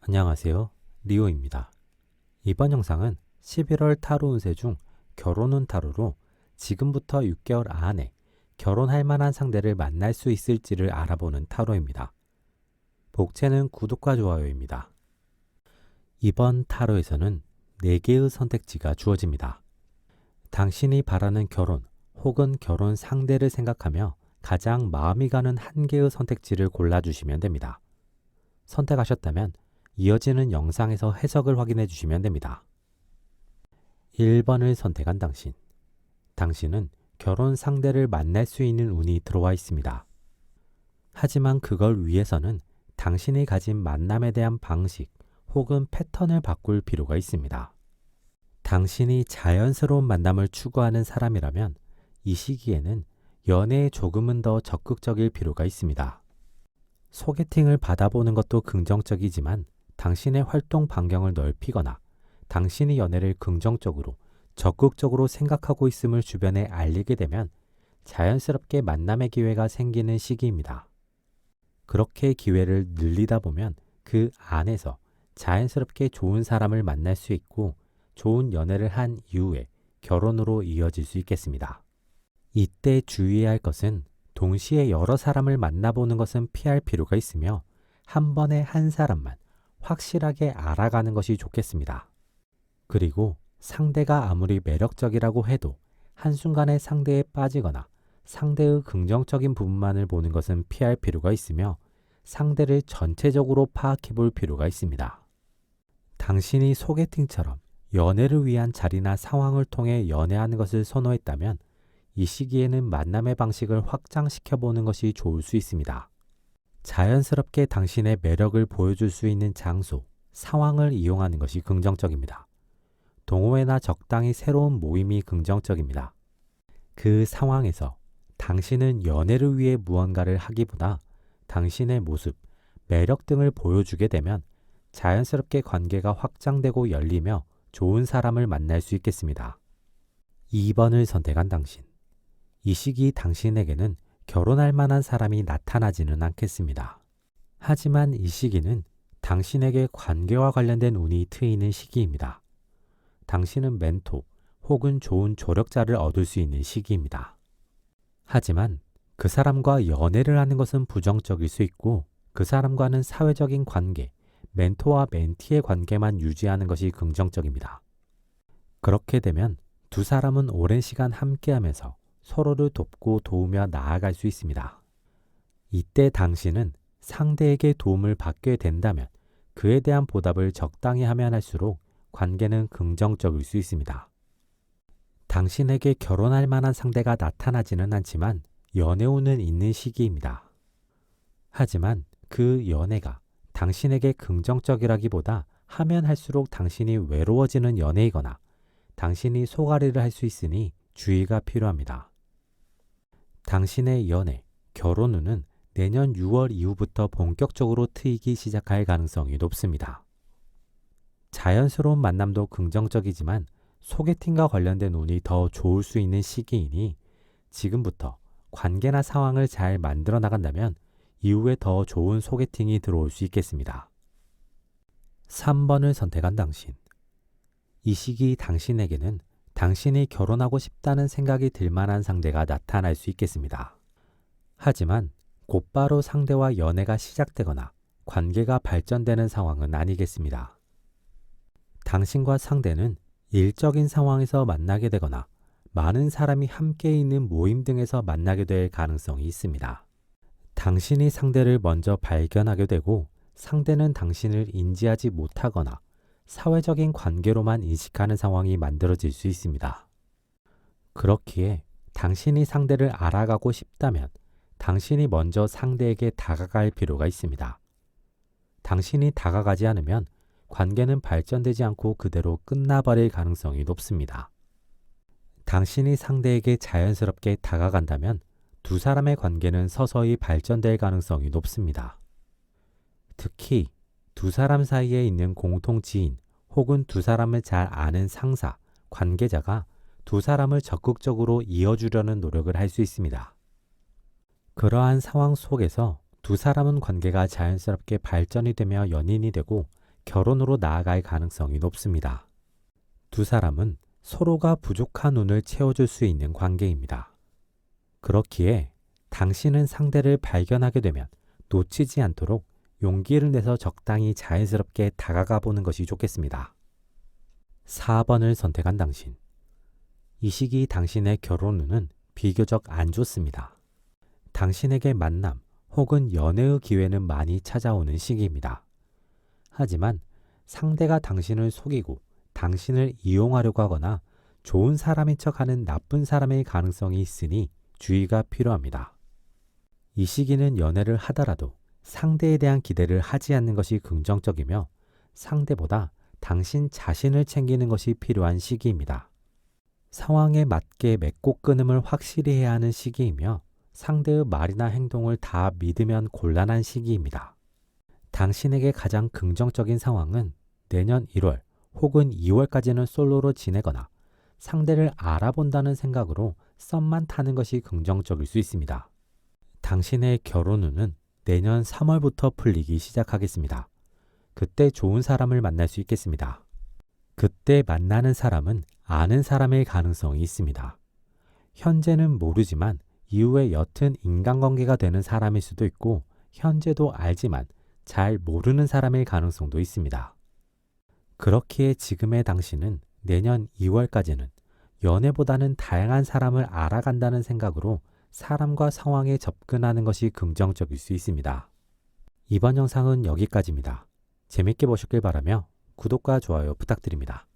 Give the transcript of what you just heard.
안녕하세요. 리오입니다. 이번 영상은 11월 타로 운세 중 결혼운 타로로 지금부터 6개월 안에 결혼할 만한 상대를 만날 수 있을지를 알아보는 타로입니다. 복채는 구독과 좋아요입니다. 이번 타로에서는 4개의 선택지가 주어집니다. 당신이 바라는 결혼 혹은 결혼 상대를 생각하며 가장 마음이 가는 한 개의 선택지를 골라주시면 됩니다. 선택하셨다면 이어지는 영상에서 해석을 확인해 주시면 됩니다. 1번을 선택한 당신. 당신은 결혼 상대를 만날 수 있는 운이 들어와 있습니다. 하지만 그걸 위해서는 당신이 가진 만남에 대한 방식 혹은 패턴을 바꿀 필요가 있습니다. 당신이 자연스러운 만남을 추구하는 사람이라면 이 시기에는 연애에 조금은 더 적극적일 필요가 있습니다. 소개팅을 받아보는 것도 긍정적이지만 당신의 활동 반경을 넓히거나 당신이 연애를 긍정적으로 적극적으로 생각하고 있음을 주변에 알리게 되면 자연스럽게 만남의 기회가 생기는 시기입니다. 그렇게 기회를 늘리다 보면 그 안에서 자연스럽게 좋은 사람을 만날 수 있고 좋은 연애를 한 이후에 결혼으로 이어질 수 있겠습니다. 이때 주의해야 할 것은 동시에 여러 사람을 만나보는 것은 피할 필요가 있으며 한 번에 한 사람만 확실하게 알아가는 것이 좋겠습니다. 그리고 상대가 아무리 매력적이라고 해도 한순간에 상대에 빠지거나 상대의 긍정적인 부분만을 보는 것은 피할 필요가 있으며 상대를 전체적으로 파악해 볼 필요가 있습니다. 당신이 소개팅처럼 연애를 위한 자리나 상황을 통해 연애하는 것을 선호했다면 이 시기에는 만남의 방식을 확장시켜 보는 것이 좋을 수 있습니다. 자연스럽게 당신의 매력을 보여줄 수 있는 장소, 상황을 이용하는 것이 긍정적입니다. 동호회나 적당히 새로운 모임이 긍정적입니다. 그 상황에서 당신은 연애를 위해 무언가를 하기보다 당신의 모습, 매력 등을 보여주게 되면 자연스럽게 관계가 확장되고 열리며 좋은 사람을 만날 수 있겠습니다. 2번을 선택한 당신. 이 시기 당신에게는 결혼할 만한 사람이 나타나지는 않겠습니다. 하지만 이 시기는 당신에게 관계와 관련된 운이 트이는 시기입니다. 당신은 멘토 혹은 좋은 조력자를 얻을 수 있는 시기입니다. 하지만 그 사람과 연애를 하는 것은 부정적일 수 있고 그 사람과는 사회적인 관계, 멘토와 멘티의 관계만 유지하는 것이 긍정적입니다. 그렇게 되면 두 사람은 오랜 시간 함께하면서 서로를 돕고 도우며 나아갈 수 있습니다. 이때 당신은 상대에게 도움을 받게 된다면 그에 대한 보답을 적당히 하면 할수록 관계는 긍정적일 수 있습니다. 당신에게 결혼할 만한 상대가 나타나지는 않지만 연애운은 있는 시기입니다. 하지만 그 연애가 당신에게 긍정적이라기보다 하면 할수록 당신이 외로워지는 연애이거나 당신이 소가리를 할 수 있으니 주의가 필요합니다. 당신의 연애, 결혼운은 내년 6월 이후부터 본격적으로 트이기 시작할 가능성이 높습니다. 자연스러운 만남도 긍정적이지만 소개팅과 관련된 운이 더 좋을 수 있는 시기이니 지금부터 관계나 상황을 잘 만들어 나간다면 이후에 더 좋은 소개팅이 들어올 수 있겠습니다. 3번을 선택한 당신. 이 시기 당신에게는 당신이 결혼하고 싶다는 생각이 들 만한 상대가 나타날 수 있겠습니다. 하지만 곧바로 상대와 연애가 시작되거나 관계가 발전되는 상황은 아니겠습니다. 당신과 상대는 일적인 상황에서 만나게 되거나 많은 사람이 함께 있는 모임 등에서 만나게 될 가능성이 있습니다. 당신이 상대를 먼저 발견하게 되고 상대는 당신을 인지하지 못하거나 사회적인 관계로만 인식하는 상황이 만들어질 수 있습니다. 그렇기에 당신이 상대를 알아가고 싶다면 당신이 먼저 상대에게 다가갈 필요가 있습니다. 당신이 다가가지 않으면 관계는 발전되지 않고 그대로 끝나버릴 가능성이 높습니다. 당신이 상대에게 자연스럽게 다가간다면 두 사람의 관계는 서서히 발전될 가능성이 높습니다. 특히 두 사람 사이에 있는 공통 지인 혹은 두 사람을 잘 아는 상사, 관계자가 두 사람을 적극적으로 이어주려는 노력을 할 수 있습니다. 그러한 상황 속에서 두 사람은 관계가 자연스럽게 발전이 되며 연인이 되고 결혼으로 나아갈 가능성이 높습니다. 두 사람은 서로가 부족한 운을 채워줄 수 있는 관계입니다. 그렇기에 당신은 상대를 발견하게 되면 놓치지 않도록 용기를 내서 적당히 자연스럽게 다가가 보는 것이 좋겠습니다. 4번을 선택한 당신. 이 시기 당신의 결혼 운은 비교적 안 좋습니다. 당신에게 만남 혹은 연애의 기회는 많이 찾아오는 시기입니다. 하지만 상대가 당신을 속이고 당신을 이용하려고 하거나 좋은 사람인 척하는 나쁜 사람의 가능성이 있으니 주의가 필요합니다. 이 시기는 연애를 하더라도 상대에 대한 기대를 하지 않는 것이 긍정적이며 상대보다 당신 자신을 챙기는 것이 필요한 시기입니다. 상황에 맞게 맺고 끊음을 확실히 해야 하는 시기이며 상대의 말이나 행동을 다 믿으면 곤란한 시기입니다. 당신에게 가장 긍정적인 상황은 내년 1월 혹은 2월까지는 솔로로 지내거나 상대를 알아본다는 생각으로 썸만 타는 것이 긍정적일 수 있습니다. 당신의 결혼 운은 내년 3월부터 풀리기 시작하겠습니다. 그때 좋은 사람을 만날 수 있겠습니다. 그때 만나는 사람은 아는 사람일 가능성이 있습니다. 현재는 모르지만 이후에 옅은 인간관계가 되는 사람일 수도 있고 현재도 알지만 잘 모르는 사람일 가능성도 있습니다. 그렇기에 지금의 당신은 내년 2월까지는 연애보다는 다양한 사람을 알아간다는 생각으로 사람과 상황에 접근하는 것이 긍정적일 수 있습니다. 이번 영상은 여기까지입니다. 재밌게 보셨길 바라며 구독과 좋아요 부탁드립니다.